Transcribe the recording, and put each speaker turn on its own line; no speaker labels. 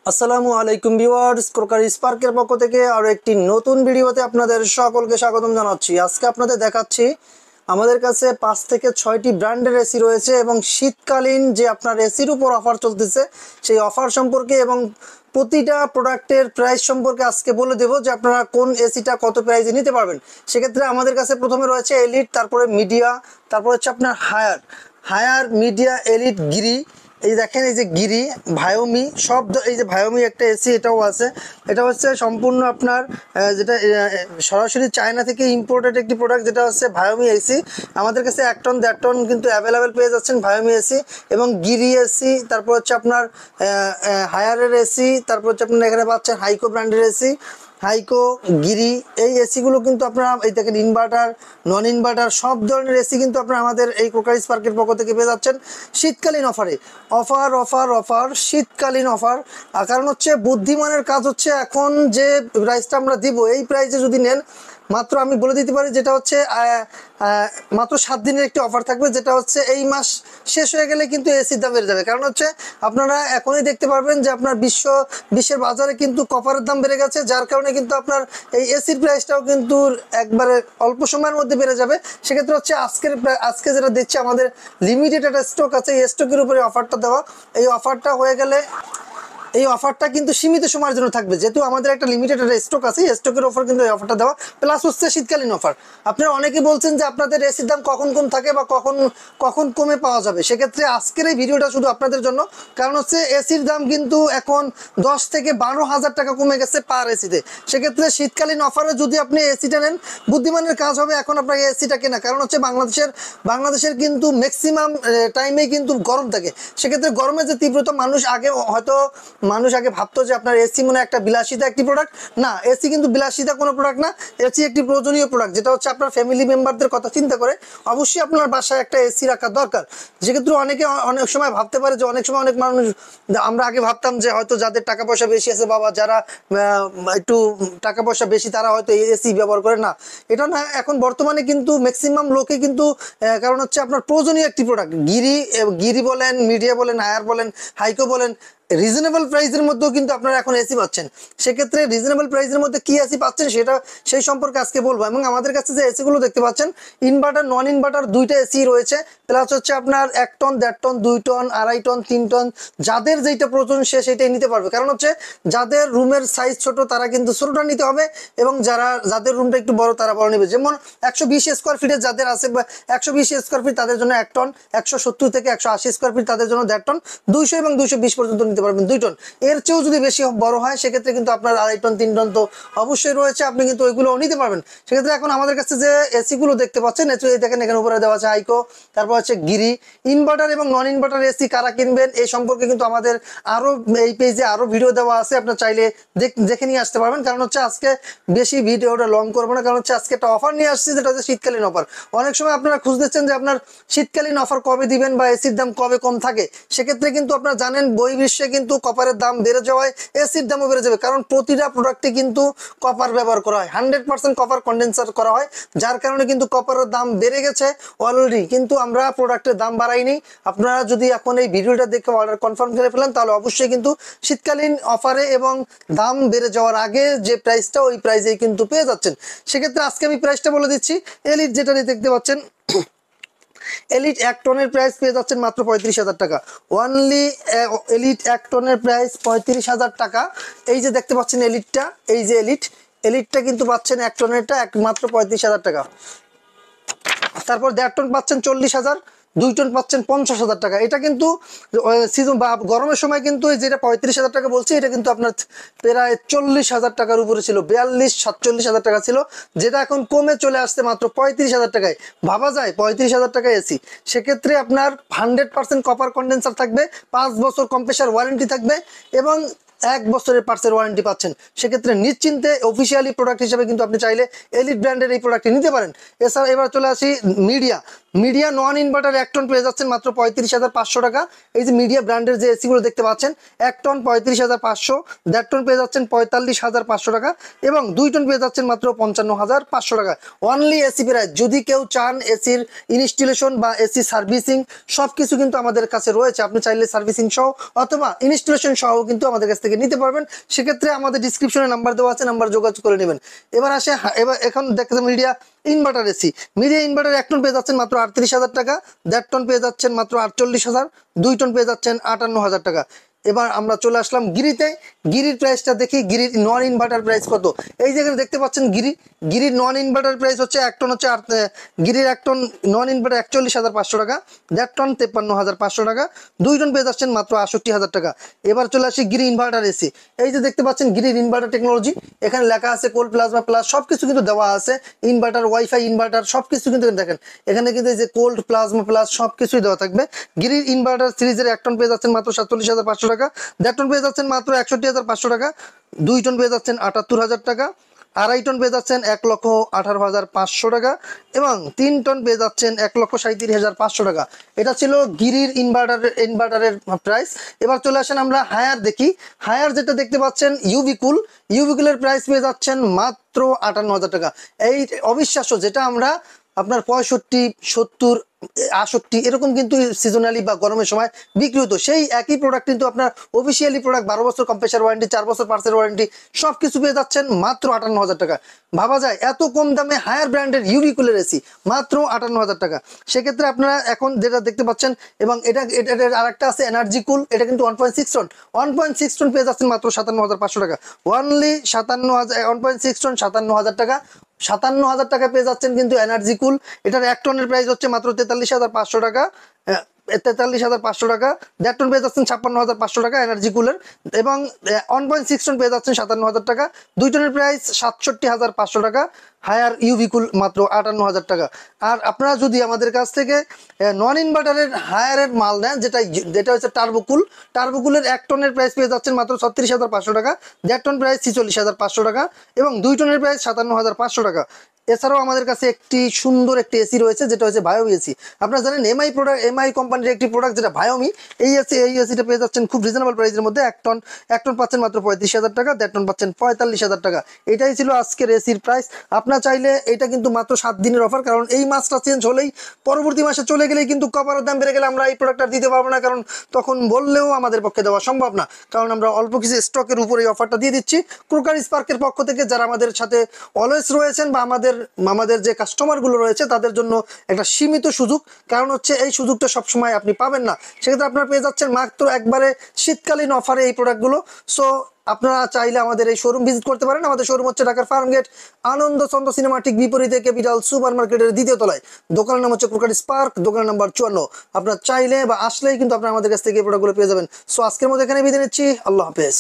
আসসালামু আলাইকুম viewers, crockery স্পার্কের পক্ষ থেকে আরো একটি নতুন ভিডিওতে আপনাদের সকলকে স্বাগতম জানাচ্ছি। আজকে আপনাদের দেখাচ্ছি আমাদের কাছে 5 থেকে 6টি ব্র্যান্ডের এসি রয়েছে এবং শীতকালীন যে আপনার এসির উপর অফার চলতেছে সেই অফার সম্পর্কে এবং প্রতিটা প্রোডাক্টের প্রাইস সম্পর্কে আজকে বলে দেব যে আপনারা কোন এসিটা কত প্রাইসে নিতে পারবেন। সেক্ষেত্রে আমাদের কাছে প্রথমে রয়েছে এলিট, তারপরে মিডিয়া, তারপর হচ্ছে আপনার হায়ার, মিডিয়া, এলিট, গিরি। এই দেখেন, এই যে গিরি, ভায়োমি, সব এই যে ভায়োমি একটা এসি, এটাও আছে। এটা হচ্ছে সম্পূর্ণ আপনার যেটা সরাসরি চায়না থেকে ইম্পোর্টেড একটি প্রোডাক্ট, যেটা হচ্ছে ভায়োমি এসি। আমাদের কাছে 1 টন 1.5 টন কিন্তু অ্যাভেলেবেল পেয়ে যাচ্ছেন ভায়োমি এসি এবং গিরি এসি। তারপর হচ্ছে আপনার হায়ারের এসি, তারপর হচ্ছে আপনার এখানে পাচ্ছেন হাইকো ব্র্যান্ডের এসি, হাইকো, গিরি। এই এসিগুলো কিন্তু আপনারা এই দেখেন ইনভার্টার, নন ইনভার্টার সব ধরনের এসি কিন্তু আপনারা আমাদের এই ক্রোকারি স্পার্কের পক্ষ থেকে পেয়ে যাচ্ছেন শীতকালীন অফারে। অফার অফার অফার, শীতকালীন অফার। কারণ হচ্ছে বুদ্ধিমানের কাজ হচ্ছে এখন যে প্রাইসটা আমরা দিব, এই প্রাইসে যদি নেন, মাত্র আমি বলে দিতে পারি যেটা হচ্ছে মাত্র 7 দিনের একটি অফার থাকবে, যেটা হচ্ছে এই মাস শেষ হয়ে গেলে কিন্তু এসির দাম বেড়ে যাবে। কারণ হচ্ছে আপনারা এখনই দেখতে পারবেন যে আপনার বিশ্বের বাজারে কিন্তু কপারের দাম বেড়ে গেছে, যার কারণে কিন্তু আপনার এই এসির প্রাইসটাও কিন্তু একবারে অল্প সময়ের মধ্যে বেড়ে যাবে। সেক্ষেত্রে হচ্ছে আজকে যেটা দিচ্ছে আমাদের লিমিটেড একটা স্টক আছে, এই স্টকের উপরে অফারটা দেওয়া। এই অফারটা হয়ে গেলে এই অফারটা কিন্তু সীমিত সময়ের জন্য থাকবে, যেহেতু আমাদের একটা লিমিটেড একটা স্টক আছে, এই স্টকের অফার কিন্তু এই অফারটা দেওয়া। প্লাস হচ্ছে শীতকালীন অফার। আপনারা অনেকে বলছেন যে আপনাদের এসির দাম কখন কম থাকে বা কখন কখন কমে পাওয়া যাবে। সেক্ষেত্রে আজকের এই ভিডিওটা শুধু আপনাদের জন্য। কারণ হচ্ছে এসির দাম কিন্তু এখন 10 থেকে 12,000 টাকা কমে গেছে পার এসিতে। সেক্ষেত্রে শীতকালীন অফারে যদি আপনি এসিটা নেন, বুদ্ধিমানের কাজ হবে এখন আপনাকে এসিটা কেনা। কারণ হচ্ছে বাংলাদেশের কিন্তু ম্যাক্সিমাম টাইমেই কিন্তু গরম থাকে। সেক্ষেত্রে গরমের যে তীব্রতা, মানুষ আগে ভাবতো যে আপনার এসি মনে একটা বিলাসিতা একটি প্রোডাক্ট। না, এসি কিন্তু বিলাসিতা কোনো প্রোডাক্ট না। এসি একটি প্রয়োজনীয় প্রোডাক্ট, যেটা হচ্ছে আপনার ফ্যামিলি মেম্বারদের কথা চিন্তা করে অবশ্যই আপনার বাসায় একটা এসি রাখা দরকার। যেক্ষেত্রে অনেক সময় ভাবতে পারে যে অনেক সময় অনেক মানুষ, আমরা আগে ভাবতাম যে হয়তো যাদের টাকা পয়সা বেশি আছে, বাবা যারা একটু টাকা পয়সা বেশি, তারা হয়তো এসি ব্যবহার করে না। এটা না, এখন বর্তমানে কিন্তু ম্যাক্সিমাম লোকে কিন্তু কারণ হচ্ছে আপনার প্রয়োজনীয় একটি প্রোডাক্ট। গিরি বলেন, মিডিয়া বলেন, হায়ার বলেন, হাইকো বলেন, রিজনেবল প্রাইসের মধ্যেও কিন্তু আপনারা এখন এসি পাচ্ছেন। সেক্ষেত্রে রিজনেবল প্রাইসের মধ্যে কি এসি পাচ্ছেন সেই সম্পর্কে আজকে বলবো। এবং আমাদের কাছে যে এসিগুলো দেখতে পাচ্ছেন, ইনভার্টার, নন ইনভার্টার দুইটা এসি রয়েছে। প্লাস হচ্ছে আপনার 1 ton 1.5 ton, 2 ton, 2.5 ton, 3 ton, যাদের যেটা প্রয়োজন সে সেটাই নিতে পারবে। কারণ হচ্ছে যাদের রুমের সাইজ ছোট তারা কিন্তু ছোটটা নিতে হবে, এবং যাদের রুমটা একটু বড় তারা বড় নেবে। যেমন 120 স্কোয়ার ফিটের যাদের আছে, 120 স্কোয়ার ফিট তাদের জন্য 1 টন, 170 থেকে 180 স্কোয়ার ফিট তাদের জন্য 1.5 টন, 200 এবং 220 পর্যন্ত নিতে পারবেন 2 টন। এর চেয়েও যদি বেশি বড় হয় সেক্ষেত্রে কিন্তু আপনার 2.5 টন, 3 টন তো অবশ্যই রয়েছে, আপনি কিন্তু ওইগুলোও নিতে পারবেন। সেক্ষেত্রে এখন আমাদের কাছে যে এসি গুলো দেখতে পাচ্ছেন, দেখেন এখানে উপরে দেওয়া আছে হাইকো, তারপর হচ্ছে গিরি। ইনভার্টার এবং নন ইনভার্টার এসি কারা কিনবেন এই সম্পর্কে কিন্তু আমাদের আরো এই পেজে আরো ভিডিও দেওয়া আছে, আপনার চাইলে দেখে নিয়ে আসতে পারবেন। কারণ হচ্ছে আজকে বেশি ভিডিওটা লং করবো না, কারণ হচ্ছে আজকে একটা অফার নিয়ে আসছি, যেটা হচ্ছে শীতকালীন অফার। অনেক সময় আপনারা খুঁজতেছেন যে আপনার শীতকালীন অফার কবে দিবেন বা এসির দাম কবে কম থাকে। সেক্ষেত্রে কিন্তু আপনারা জানেন বহির্বিশ্বে কিন্তু কপারের দাম বেড়ে যাওয়ায় এসির দামও বেড়ে যাবে। কারণ প্রতিটা প্রোডাক্টে কিন্তু কপার ব্যবহার করা হয়, 100% কপার কন্ডেন্সার করা হয়, যার কারণে কিন্তু কপারের দাম বেড়ে গেছে অলরেডি, কিন্তু আমরা প্রোডাক্টের দাম বাড়াইনি। আপনারা যদি এখন এই ভিডিওটা দেখে অর্ডার কনফার্ম করে ফেলেন, তাহলে অবশ্যই কিন্তু শীতকালীন অফারে এবং দাম বেড়ে যাওয়ার আগে যে প্রাইসটা, ওই প্রাইসেই কিন্তু পেয়ে যাচ্ছেন। সেক্ষেত্রে আজকে আমি প্রাইসটা বলে দিচ্ছি। এলিট যেটা দেখতে পাচ্ছেন, এলিট 1 টনের প্রাইস পেয়ে যাচ্ছেন মাত্র 35,000 টাকা। অনলি এলিট 1 টনের প্রাইস 35,000 টাকা। এই যে দেখতে পাচ্ছেন এলিটটা, এই যে এলিটটা কিন্তু পাচ্ছেন 1 টনেরটা মাত্র 35,000 টাকা। তারপর 1.5 টন পাচ্ছেন 40,000, 2 টন পাচ্ছেন 50,000 টাকা। এটা কিন্তু সিজন বা গরমের সময় কিন্তু যেটা 35,000 টাকা বলছি, এটা কিন্তু আপনার প্রায় 40,000 টাকার উপরে ছিল, 42-47,000 টাকা ছিল, যেটা এখন কমে চলে আসছে মাত্র 35,000 টাকায়। ভাবা যায় 35,000 টাকা এসি। সেক্ষেত্রে আপনার 100% কপার কন্ডেন্সার থাকবে, 5 বছর কম্প্রেসার ওয়ারেন্টি থাকবে, এবং 1 বছরের পার্টসের ওয়ারেন্টি পাচ্ছেন। সেক্ষেত্রে নিশ্চিন্তে অফিসিয়ালি প্রোডাক্ট হিসেবে কিন্তু আপনি চাইলে এলিট ব্র্যান্ডের এই প্রোডাক্টটি নিতে পারেন। এছাড়া এবার চলে আসি মিডিয়া নন ইনভার্টার 1 টন পেয়ে যাচ্ছেন মাত্র 35,500 টাকা। এই যে মিডিয়া ব্র্যান্ডের যে এসি গুলো দেখতে পাচ্ছেন 1 টন 35,500, 1.5 টন পেয়ে যাচ্ছেন 45,500 টাকা এবং 2 টন পেয়ে যাচ্ছেন মাত্র 55,500 টাকা। Only AC price. যদি কেউ চান এসির ইনস্টলেশন বা এসি সার্ভিসিং সবকিছু কিন্তু আমাদের কাছে রয়েছে, আপনি চাইলে সার্ভিসিং সহ অথবা ইনস্টলেশন সহ কিন্তু আমাদের কাছ থেকে নিতে পারবেন। সেক্ষেত্রে আমাদের ডিসক্রিপশনে নাম্বার দেওয়া আছে, নাম্বার যোগাযোগ করে নেবেন। এবার আসে এখন দেখতে Midea inverter AC. Midea inverter 1 ton পেয়ে যাচ্ছেন মাত্র 38,000 টাকা, 1.5 টন পেয়ে যাচ্ছেন মাত্র 48,000, 2 টন পেয়ে যাচ্ছেন 58,000 টাকা। এবার আমরা চলে আসলাম গিরিতে। গিরির প্রাইসটা দেখি, গিরির নন ইনভার্টার প্রাইস কত। এই যেখানে দেখতে পাচ্ছেন গিরির নন ইনভার্টার প্রাইস হচ্ছে 1 টন হচ্ছে গিরির 1 টন নন ইনভার্টার 41,500 টাকা, 1.5 টন 53,500 টাকা, 2 টন পেয়ে যাচ্ছেন মাত্র 68,000 টাকা। এবার চলে আসি গিরি ইনভার্টার এসি। এই যে দেখতে পাচ্ছেন গিরির ইনভার্টার টেকনোলজি, এখানে লেখা আছে কোল্ড প্লাজমা প্লাস, সবকিছু কিন্তু দেওয়া আছে। ইনভার্টার, ওয়াইফাই ইনভার্টার সবকিছু কিন্তু দেখেন এখানে কিন্তু এই যে কোল্ড প্লাজমা প্লাস সবকিছুই দেওয়া থাকবে। গিরির ইনভার্টার সিরিজের 1 টন পেয়ে যাচ্ছেন মাত্র 47,500 টাকা, 1.5 টন পেয়ে যাচ্ছেন মাত্র 61,500 টাকা, 2 টন পেয়ে যাচ্ছেন 78,000 টাকা, 2.5 টন পেয়ে যাচ্ছেন 1,18,500 টাকা এবং 3 টন পেয়ে যাচ্ছেন 1,37,500 টাকা। এটা ছিল গিরির ইনভার্টারের প্রাইস। এবার চলে আসেন আমরা হায়ার দেখি। হায়ার যেটা দেখতে পাচ্ছেন ইউবিকুলের প্রাইস পেয়ে যাচ্ছেন মাত্র 58,000 টাকা। এই অবিশ্বাস্য, যেটা আমরা আপনার 65, 70, 68 এরকম কিন্তু সিজনালি বা গরমের সময় বিক্রি হতো, সেই একই প্রোডাক্ট কিন্তু আপনার অফিসিয়ালি প্রোডাক্ট 12 বছর কম্প্রেসার ওয়ারেন্টি, 4 বছর পার্সেল ওয়ারেন্টি সব কিছু পেয়ে যাচ্ছেন মাত্র 58,000 টাকা। ভাবা যায় এত কম দামে হায়ার ব্র্যান্ডের ইউবিকুলের এসি মাত্র 58,000 টাকা। সেক্ষেত্রে আপনারা এখন যেটা দেখতে পাচ্ছেন এবং এটার আরেকটা আছে এনার্জি কুল, এটা কিন্তু 1.6 টন 1.6 টন পেয়ে যাচ্ছেন মাত্র 57,500 টাকা। অনলি 57,000, 1.6 টন 57,000 টাকা। 57,000 টাকা পেয়ে যাচ্ছেন কিন্তু এনার্জি কুল। এটার 1 টনের প্রাইস হচ্ছে মাত্র 43,500 টাকা, 43,500 টাকা। 1.5 টন পেয়ে যাচ্ছেন 56,500 টাকা এনার্জি কুলের এবং 1.6 টন পেয়ে যাচ্ছেন 57,000 টাকা। 2 টনের প্রাইস 67,500 টাকা। হায়ার ইউভিকুল মাত্র 58,000 টাকা। আর আপনারা যদি আমাদের কাছ থেকে নন ইনভার্টারের হায়ারের মাল নেন, যেটা হচ্ছে টার্বোকুলের 1 টনের প্রাইস পেয়ে যাচ্ছেন মাত্র 36,500 টাকা, 1.5 টন প্রাইস 46,500 টাকা এবং 2 টনের প্রাইস 57,500 টাকা। এছাড়াও আমাদের কাছে একটি সুন্দর একটি এসি রয়েছে, যেটা হচ্ছে ভায়োমি এসি। আপনারা জানেন এমআই কোম্পানির একটি প্রোডাক্ট যেটা ভায়োমি। এই এসিটা পেয়ে যাচ্ছেন খুব রিজনেবল প্রাইসের মধ্যে। 1 টন পাচ্ছেন মাত্র 35,000 টাকা, 1.5 টন পাচ্ছেন 45,000 টাকা। এটাই ছিল আজকের এসির প্রাইস। আপনারা চাইলে এটা কিন্তু মাত্র 7 দিনের অফার, কারণ এই মাসটা চেঞ্জ হলেই পরবর্তী মাসে চলে গেলেই কিন্তু কপারের দাম বেড়ে গেলে আমরা এই প্রোডাক্টটা দিতে পারবো না, কারণ তখন বললেও আমাদের পক্ষে দেওয়া সম্ভব না, কারণ আমরা অল্প কিছু স্টকের উপরে এই অফারটা দিয়ে দিচ্ছি। ক্রোকার স্পার্কের পক্ষ থেকে যারা আমাদের সাথে অলওয়েজ রয়েছেন বা আমাদের যে কাস্টমারগুলো রয়েছে তাদের জন্য একটা সীমিত সুযোগ, কারণ হচ্ছে এই সুযোগটা সবসময় আপনি পাবেন না। সেক্ষেত্রে আপনারা পেয়ে যাচ্ছেন মাত্র একবারে শীতকালীন অফারে এই প্রোডাক্টগুলো। সো আপনারা চাইলে আমাদের এই শোরুম ভিজিট করতে পারেন। আমাদের শোরুম হচ্ছে ঢাকার ফার্মগেট আনন্দ চন্দ্র সিনেমাটিক বিপরীতে ক্যাপিটাল সুপার মার্কেটের 2য় তলায়। দোকানের নাম হচ্ছে ক্রোকার স্পার্ক, দোকান নাম্বার 54। আপনারা চাইলে বা আসলেই কিন্তু আপনারা আমাদের কাছ থেকে এই প্রোডাক্টগুলো পেয়ে যাবেন। সো আজকের মধ্যে এখানে বিদায় নিচ্ছি। আল্লাহ হাফেজ।